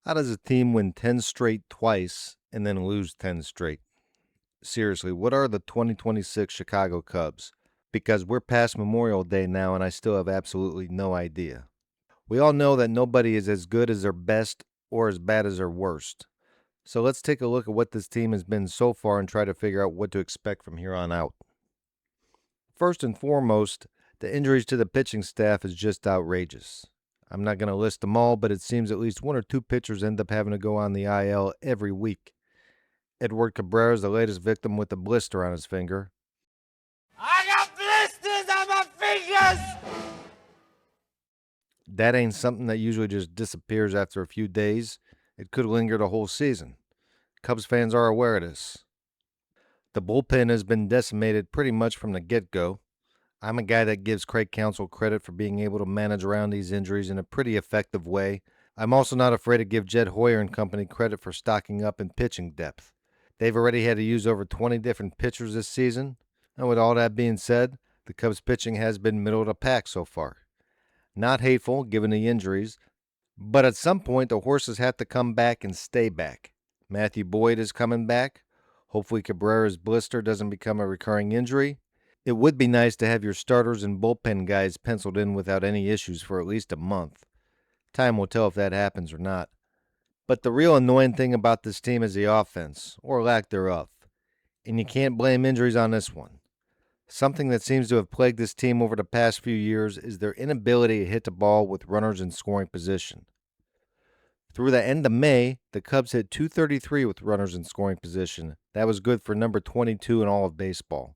How does a team win 10 straight twice and then lose 10 straight? Seriously, what are the 2026 Chicago Cubs? Because we're past Memorial Day now and I still have absolutely no idea. We all know that nobody is as good as their best or as bad as their worst. So let's take a look at what this team has been so far and try to figure out what to expect from here on out. First and foremost, the injuries to the pitching staff is just outrageous. I'm not going to list them all, but it seems at least one or two pitchers end up having to go on the IL every week. Edward Cabrera is the latest victim with a blister on his finger. I got blisters on my fingers! That ain't something that usually just disappears after a few days. It could linger the whole season. Cubs fans are aware of this. The bullpen has been decimated pretty much from the get-go. I'm a guy that gives Craig Counsell credit for being able to manage around these injuries in a pretty effective way. I'm also not afraid to give Jed Hoyer and company credit for stocking up in pitching depth. They've already had to use over 20 different pitchers this season, and with all that being said, the Cubs pitching has been middle of the pack so far. Not hateful, given the injuries, but at some point the horses have to come back and stay back. Matthew Boyd is coming back. Hopefully Cabrera's blister doesn't become a recurring injury. It would be nice to have your starters and bullpen guys penciled in without any issues for at least a month. Time will tell if that happens or not. But the real annoying thing about this team is the offense, or lack thereof. And you can't blame injuries on this one. Something that seems to have plagued this team over the past few years is their inability to hit the ball with runners in scoring position. Through the end of May, the Cubs hit .233 with runners in scoring position. That was good for number 22 in all of baseball.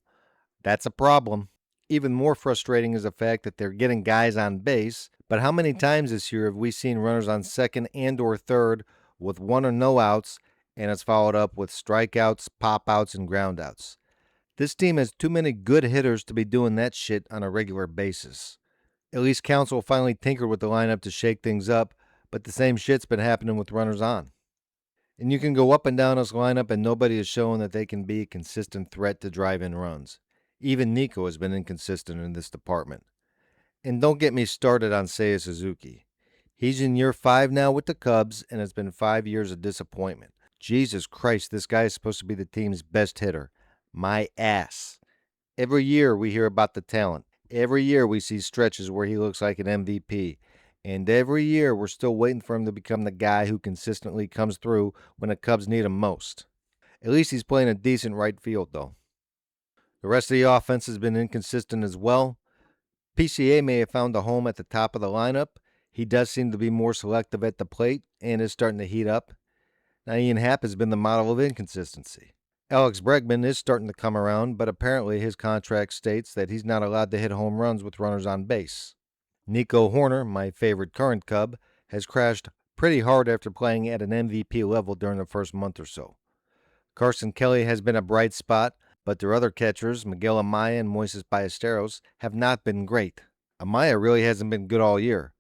That's a problem. Even more frustrating is the fact that they're getting guys on base, but how many times this year have we seen runners on second and or third with one or no outs, and it's followed up with strikeouts, pop-outs, and groundouts? This team has too many good hitters to be doing that shit on a regular basis. At least Counsell finally tinkered with the lineup to shake things up, but the same shit's been happening with runners on. And you can go up and down this lineup and nobody has shown that they can be a consistent threat to drive in runs. Even Nico has been inconsistent in this department. And don't get me started on Seiya Suzuki. He's in year 5 now with the Cubs, and it's been 5 years of disappointment. Jesus Christ, this guy is supposed to be the team's best hitter. My ass. Every year we hear about the talent. Every year we see stretches where he looks like an MVP. And every year we're still waiting for him to become the guy who consistently comes through when the Cubs need him most. At least he's playing a decent right field, though. The rest of the offense has been inconsistent as well. PCA may have found a home at the top of the lineup. He does seem to be more selective at the plate and is starting to heat up. Now, Ian Happ has been the model of inconsistency. Alex Bregman is starting to come around, but apparently his contract states that he's not allowed to hit home runs with runners on base. Nico Horner, my favorite current Cub, has crashed pretty hard after playing at an MVP level during the first month or so. Carson Kelly has been a bright spot, but their other catchers, Miguel Amaya and Moises Ballesteros, have not been great. Amaya really hasn't been good all year.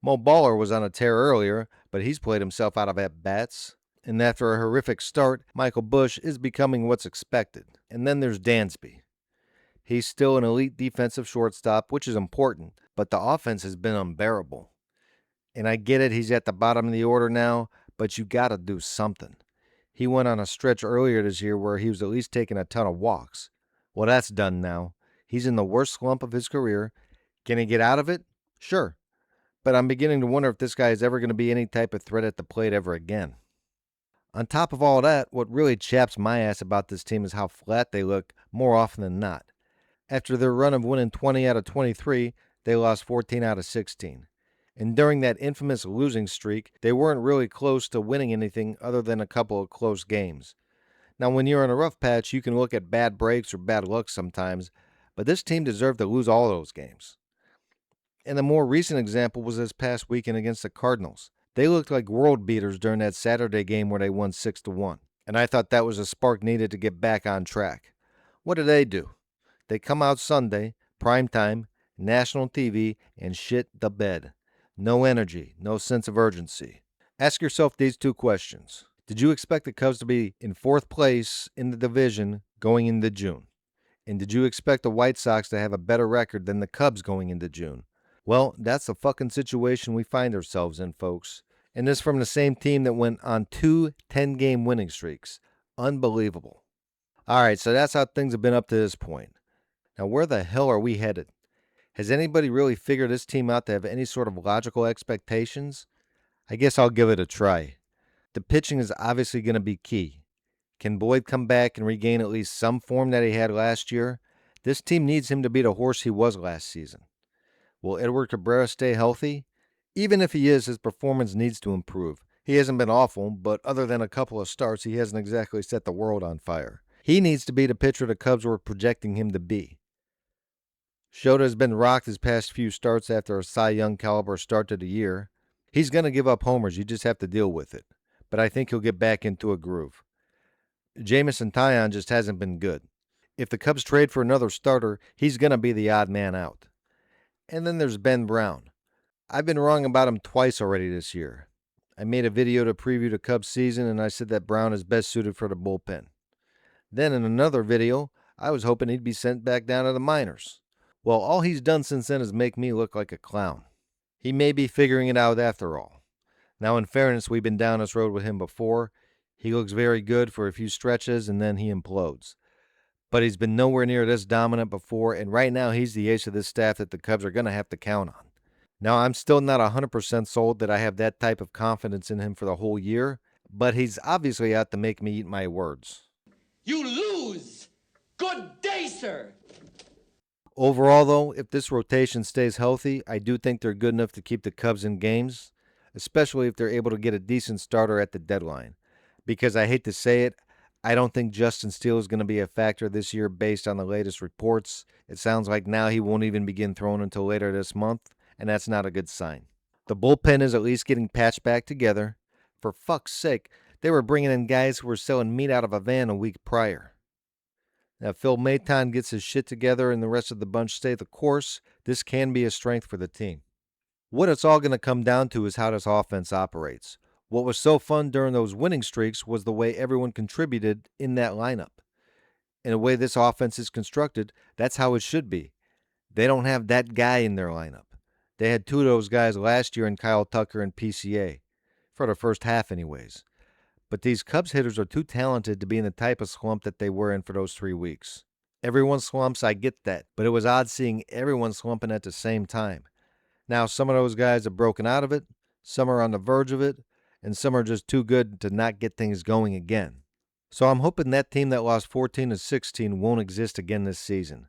Mo Baller was on a tear earlier, but he's played himself out of at-bats. And after a horrific start, Michael Busch is becoming what's expected. And then there's Dansby. He's still an elite defensive shortstop, which is important, but the offense has been unbearable. And I get it, he's at the bottom of the order now, but you gotta do something. He went on a stretch earlier this year where he was at least taking a ton of walks. Well, that's done now. He's in the worst slump of his career. Can he get out of it? Sure. But I'm beginning to wonder if this guy is ever going to be any type of threat at the plate ever again. On top of all that, what really chaps my ass about this team is how flat they look more often than not. After their run of winning 20 out of 23, they lost 14 out of 16. And during that infamous losing streak, they weren't really close to winning anything other than a couple of close games. Now, when you're in a rough patch, you can look at bad breaks or bad luck sometimes, but this team deserved to lose all those games. And the more recent example was this past weekend against the Cardinals. They looked like world beaters during that Saturday game where they won 6-1. And I thought that was a spark needed to get back on track. What do? They come out Sunday, primetime, national TV, and shit the bed. No energy, no sense of urgency. Ask yourself these two questions. Did you expect the Cubs to be in 4th place in the division going into June? And did you expect the White Sox to have a better record than the Cubs going into June? Well, that's the fucking situation we find ourselves in, folks. And this from the same team that went on 2 10-game winning streaks. Unbelievable. All right, so that's how things have been up to this point. Now, where the hell are we headed? Has anybody really figured this team out to have any sort of logical expectations? I guess I'll give it a try. The pitching is obviously going to be key. Can Boyd come back and regain at least some form that he had last year? This team needs him to be the horse he was last season. Will Edward Cabrera stay healthy? Even if he is, his performance needs to improve. He hasn't been awful, but other than a couple of starts, he hasn't exactly set the world on fire. He needs to be the pitcher the Cubs were projecting him to be. Shota has been rocked his past few starts after a Cy Young caliber start to the year. He's going to give up homers, you just have to deal with it. But I think he'll get back into a groove. Jamison Taillon just hasn't been good. If the Cubs trade for another starter, he's going to be the odd man out. And then there's Ben Brown. I've been wrong about him twice already this year. I made a video to preview the Cubs season and I said that Brown is best suited for the bullpen. Then in another video, I was hoping he'd be sent back down to the minors. Well, all he's done since then is make me look like a clown. He may be figuring it out after all. Now, in fairness, we've been down this road with him before. He looks very good for a few stretches and then he implodes. But he's been nowhere near this dominant before, and right now he's the ace of this staff that the Cubs are going to have to count on. Now, I'm still not 100% sold that I have that type of confidence in him for the whole year, but he's obviously out to make me eat my words. You lose. Good day, sir. Overall, though, if this rotation stays healthy, I do think they're good enough to keep the Cubs in games, especially if they're able to get a decent starter at the deadline. Because I hate to say it, I don't think Justin Steele is going to be a factor this year based on the latest reports. It sounds like now he won't even begin throwing until later this month, and that's not a good sign. The bullpen is at least getting patched back together. For fuck's sake, they were bringing in guys who were selling meat out of a van a week prior. Now, if Phil Maton gets his shit together and the rest of the bunch stay the course, this can be a strength for the team. What it's all going to come down to is how this offense operates. What was so fun during those winning streaks was the way everyone contributed in that lineup. In the way this offense is constructed, that's how it should be. They don't have that guy in their lineup. They had 2 of those guys last year in Kyle Tucker and PCA, for the first half anyways. But these Cubs hitters are too talented to be in the type of slump that they were in for those 3 weeks. Everyone slumps, I get that, but it was odd seeing everyone slumping at the same time. Now, some of those guys have broken out of it, some are on the verge of it, and some are just too good to not get things going again. So I'm hoping that team that lost 14-16 won't exist again this season.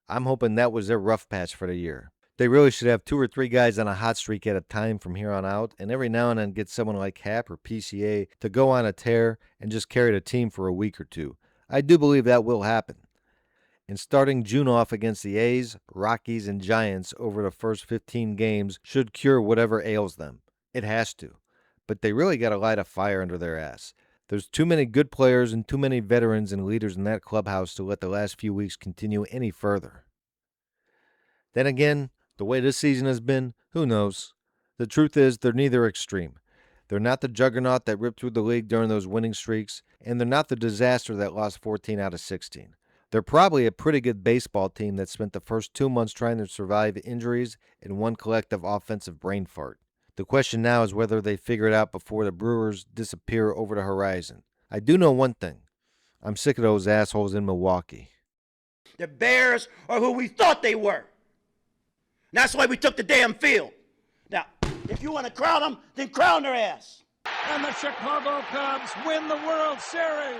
I'm hoping that was their rough patch for the year. They really should have 2 or 3 guys on a hot streak at a time from here on out, and every now and then get someone like Hap or PCA to go on a tear and just carry the team for a week or 2. I do believe that will happen. And starting June off against the A's, Rockies, and Giants over the first 15 games should cure whatever ails them. It has to. But they really got to light a fire under their ass. There's too many good players and too many veterans and leaders in that clubhouse to let the last few weeks continue any further. Then again, the way this season has been, who knows? The truth is, they're neither extreme. They're not the juggernaut that ripped through the league during those winning streaks, and they're not the disaster that lost 14 out of 16. They're probably a pretty good baseball team that spent the first 2 months trying to survive injuries and one collective offensive brain fart. The question now is whether they figure it out before the Brewers disappear over the horizon. I do know one thing. I'm sick of those assholes in Milwaukee. The Bears are who we thought they were. And that's why we took the damn field. Now, if you want to crown them, then crown their ass. And the Chicago Cubs win the World Series.